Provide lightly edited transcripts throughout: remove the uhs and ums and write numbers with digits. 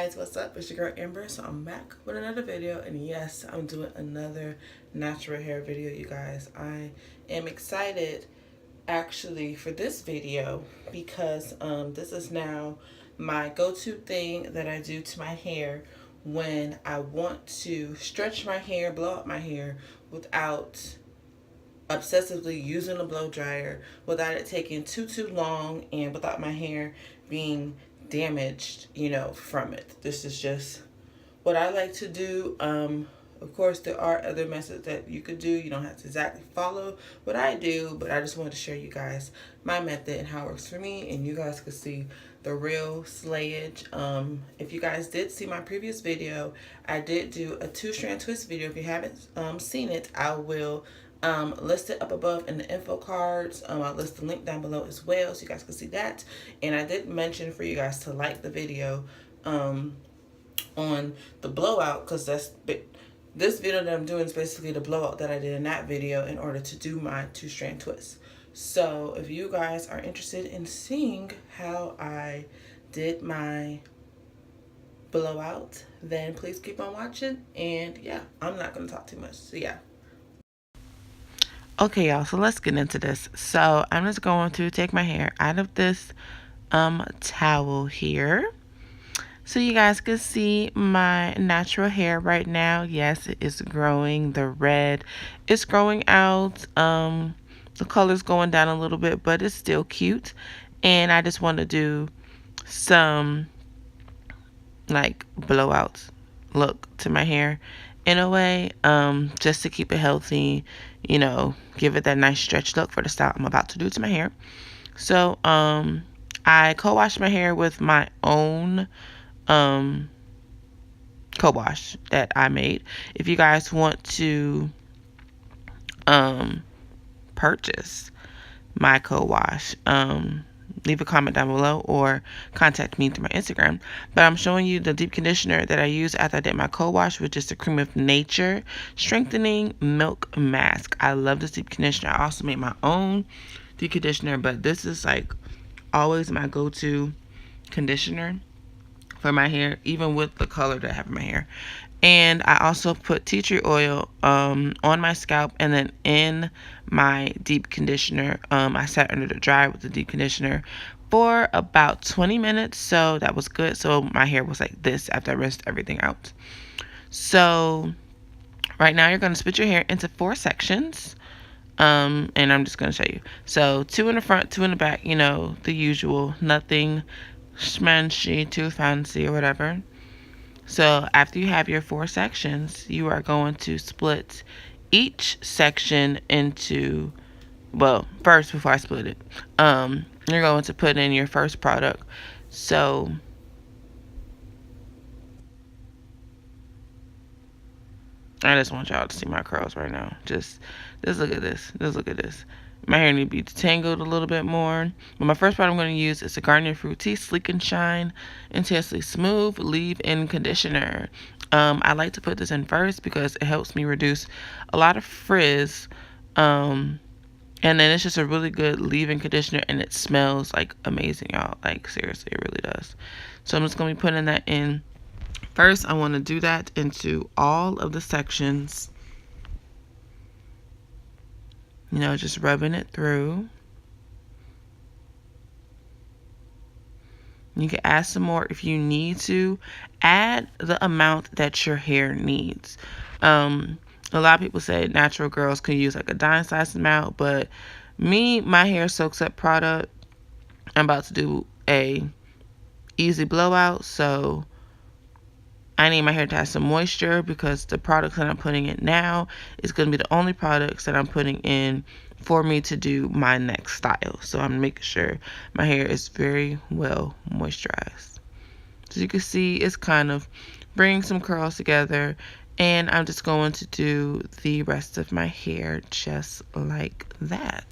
guys, what's up? It's your girl Amber. So I'm back with another video, and yes, I'm doing another natural hair video, you guys. I am excited actually for this video because this is now my go-to thing that I do to my hair when I want to stretch my hair, blow out my hair without obsessively using a blow dryer, without it taking too long, and without my hair being damaged, from it. This is just what I like to do. Of course, there are other methods that you could do. You don't have to exactly follow what I do, but I just wanted to share you guys my method and how it works for me, and you guys could see the real slayage. If you guys did see my previous video, I did do a 2-strand twist video. If you haven't seen it, I will list it up above in the info cards. I'll list the link down below as well so you guys can see that. And I did mention for you guys to like the video on the blowout, because this video that I'm doing is basically the blowout that I did in that video in order to do my 2-strand twist. So if you guys are interested in seeing how I did my blowout, then please keep on watching. And yeah, I'm not going to talk too much. So yeah. Okay, y'all, so let's get into this. So I'm just going to take my hair out of this towel here, so you guys can see my natural hair right now. Yes, it is growing. The red is growing out. The color's going down a little bit, but it's still cute. And I just want to do some like blowout look to my hair in a way, just to keep it healthy, give it that nice stretch look for the style I'm about to do to my hair. So I co-washed my hair with my own co-wash that I made. If you guys want to purchase my co-wash, leave a comment down below or contact me through my Instagram. But I'm showing you the deep conditioner that I used after I did my co-wash, which is the Cream of Nature Strengthening Milk Mask. I love this deep conditioner. I also made my own deep conditioner, but this is like always my go-to conditioner for my hair, even with the color that I have in my hair. And I also put tea tree oil on my scalp, and then in my deep conditioner, I sat under the dryer with the deep conditioner for about 20 minutes. So that was good. So my hair was like this after I rinsed everything out. So right now you're going to split your hair into 4 sections. And I'm just going to show you. So 2 in the front, 2 in the back, the usual, nothing schmancy, too fancy or whatever. So after you have your 4 sections, you are going to split each section into, well, first, before I split it, you're going to put in your first product. So I just want y'all to see my curls right now. Just look at this. Just look at this. My hair needs to be detangled a little bit more. But my first product I'm going to use is the Garnier FRUCTIS Sleek and Shine Intensely Smooth Leave-In Conditioner. I like to put this in first because it helps me reduce a lot of frizz. And then it's just a really good leave-in conditioner, and it smells like amazing, y'all. Like seriously, it really does. So I'm just going to be putting that in. First, I want to do that into all of the sections. Just rubbing it through. You can add some more if you need to. Add the amount that your hair needs. A lot of people say natural girls can use like a dime-sized amount, but my hair soaks up product. I'm about to do a easy blowout, so I need my hair to have some moisture, because the products that I'm putting in now is going to be the only products that I'm putting in for me to do my next style. So I'm making sure my hair is very well moisturized. So you can see it's kind of bringing some curls together, and I'm just going to do the rest of my hair just like that.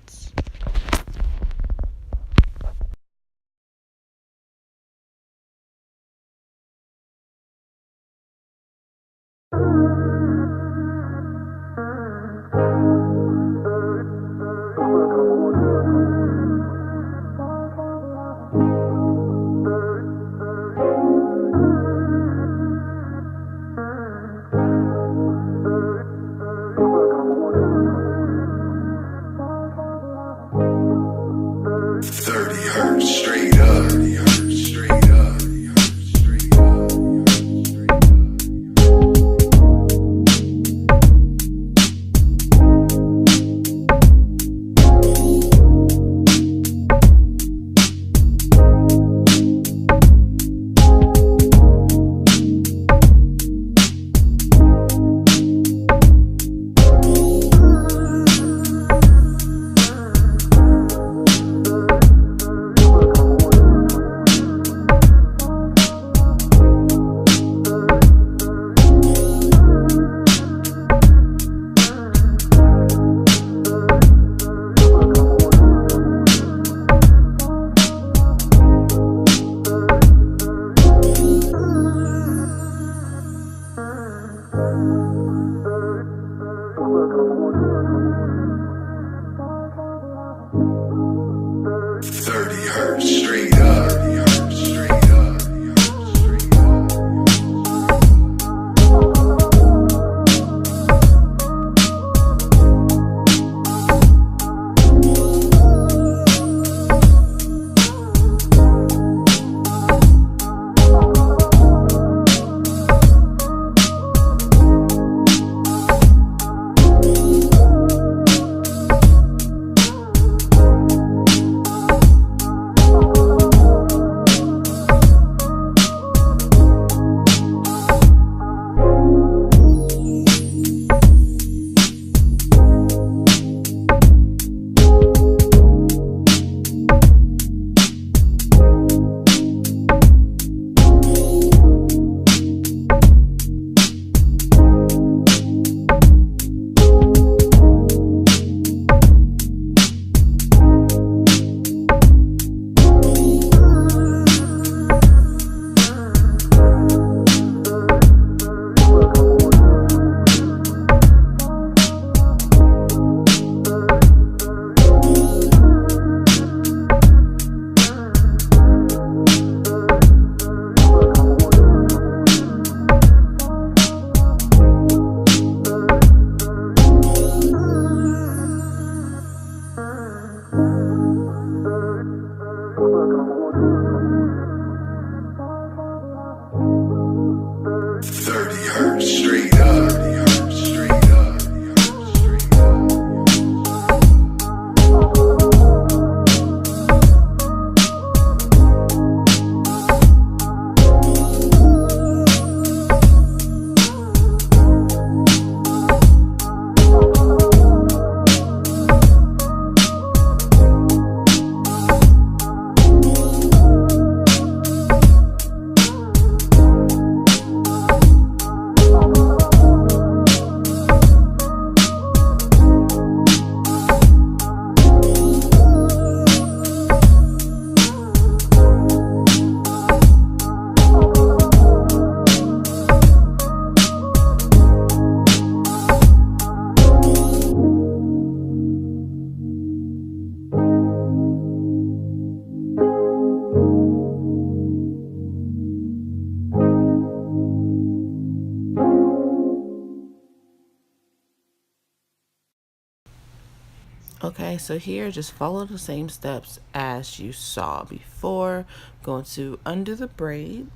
Okay, so here just follow the same steps as you saw before. Going to undo the braid,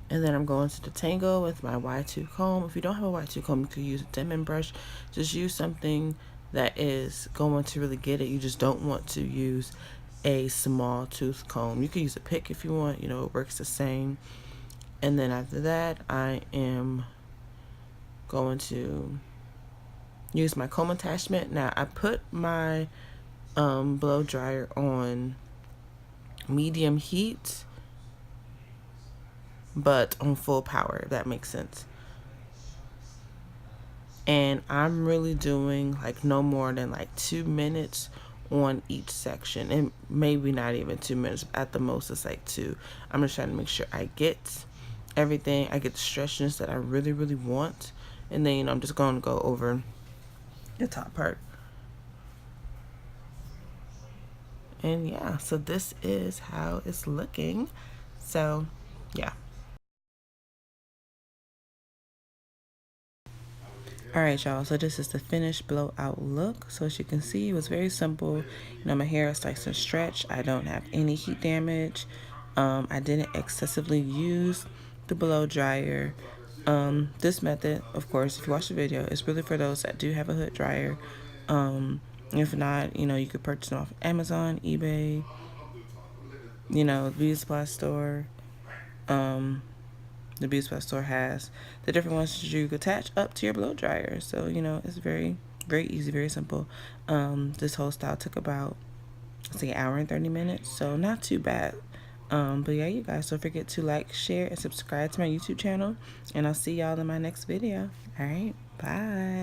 and then I'm going to detangle with my Y2 comb. If you don't have a Y2 comb, you could use a Denman brush. Just use something that is going to really get it. You just don't want to use a small tooth comb. You can use a pick if you want, you know, it works the same. And then after that, I am going to use my comb attachment. Now I put my blow dryer on medium heat, but on full power, if that makes sense. And I'm really doing like no more than like 2 minutes on each section, and maybe not even 2 minutes, at the most it's like 2. I'm just trying to make sure I get everything, I get the stretchiness that I really want, and then, you know, I'm just going to go over the top part. And yeah, so this is how it's looking. So yeah. Alright y'all, so this is the finished blowout look. So as you can see, it was very simple. You know, my hair is nice and stretched. I don't have any heat damage. I didn't excessively use the blow dryer. This method, of course, if you watch the video, is really for those that do have a hood dryer. If not, you know, you could purchase them off Amazon, eBay, you know, the beauty supply store. The beauty supply store has the different ones that you could attach up to your blow dryer. So, you know, it's very easy, very simple. This whole style took about, let's say, an hour and 30 minutes, so not too bad. But yeah, you guys, don't forget to like, share, and subscribe to my YouTube channel, and I'll see y'all in my next video. All right, bye.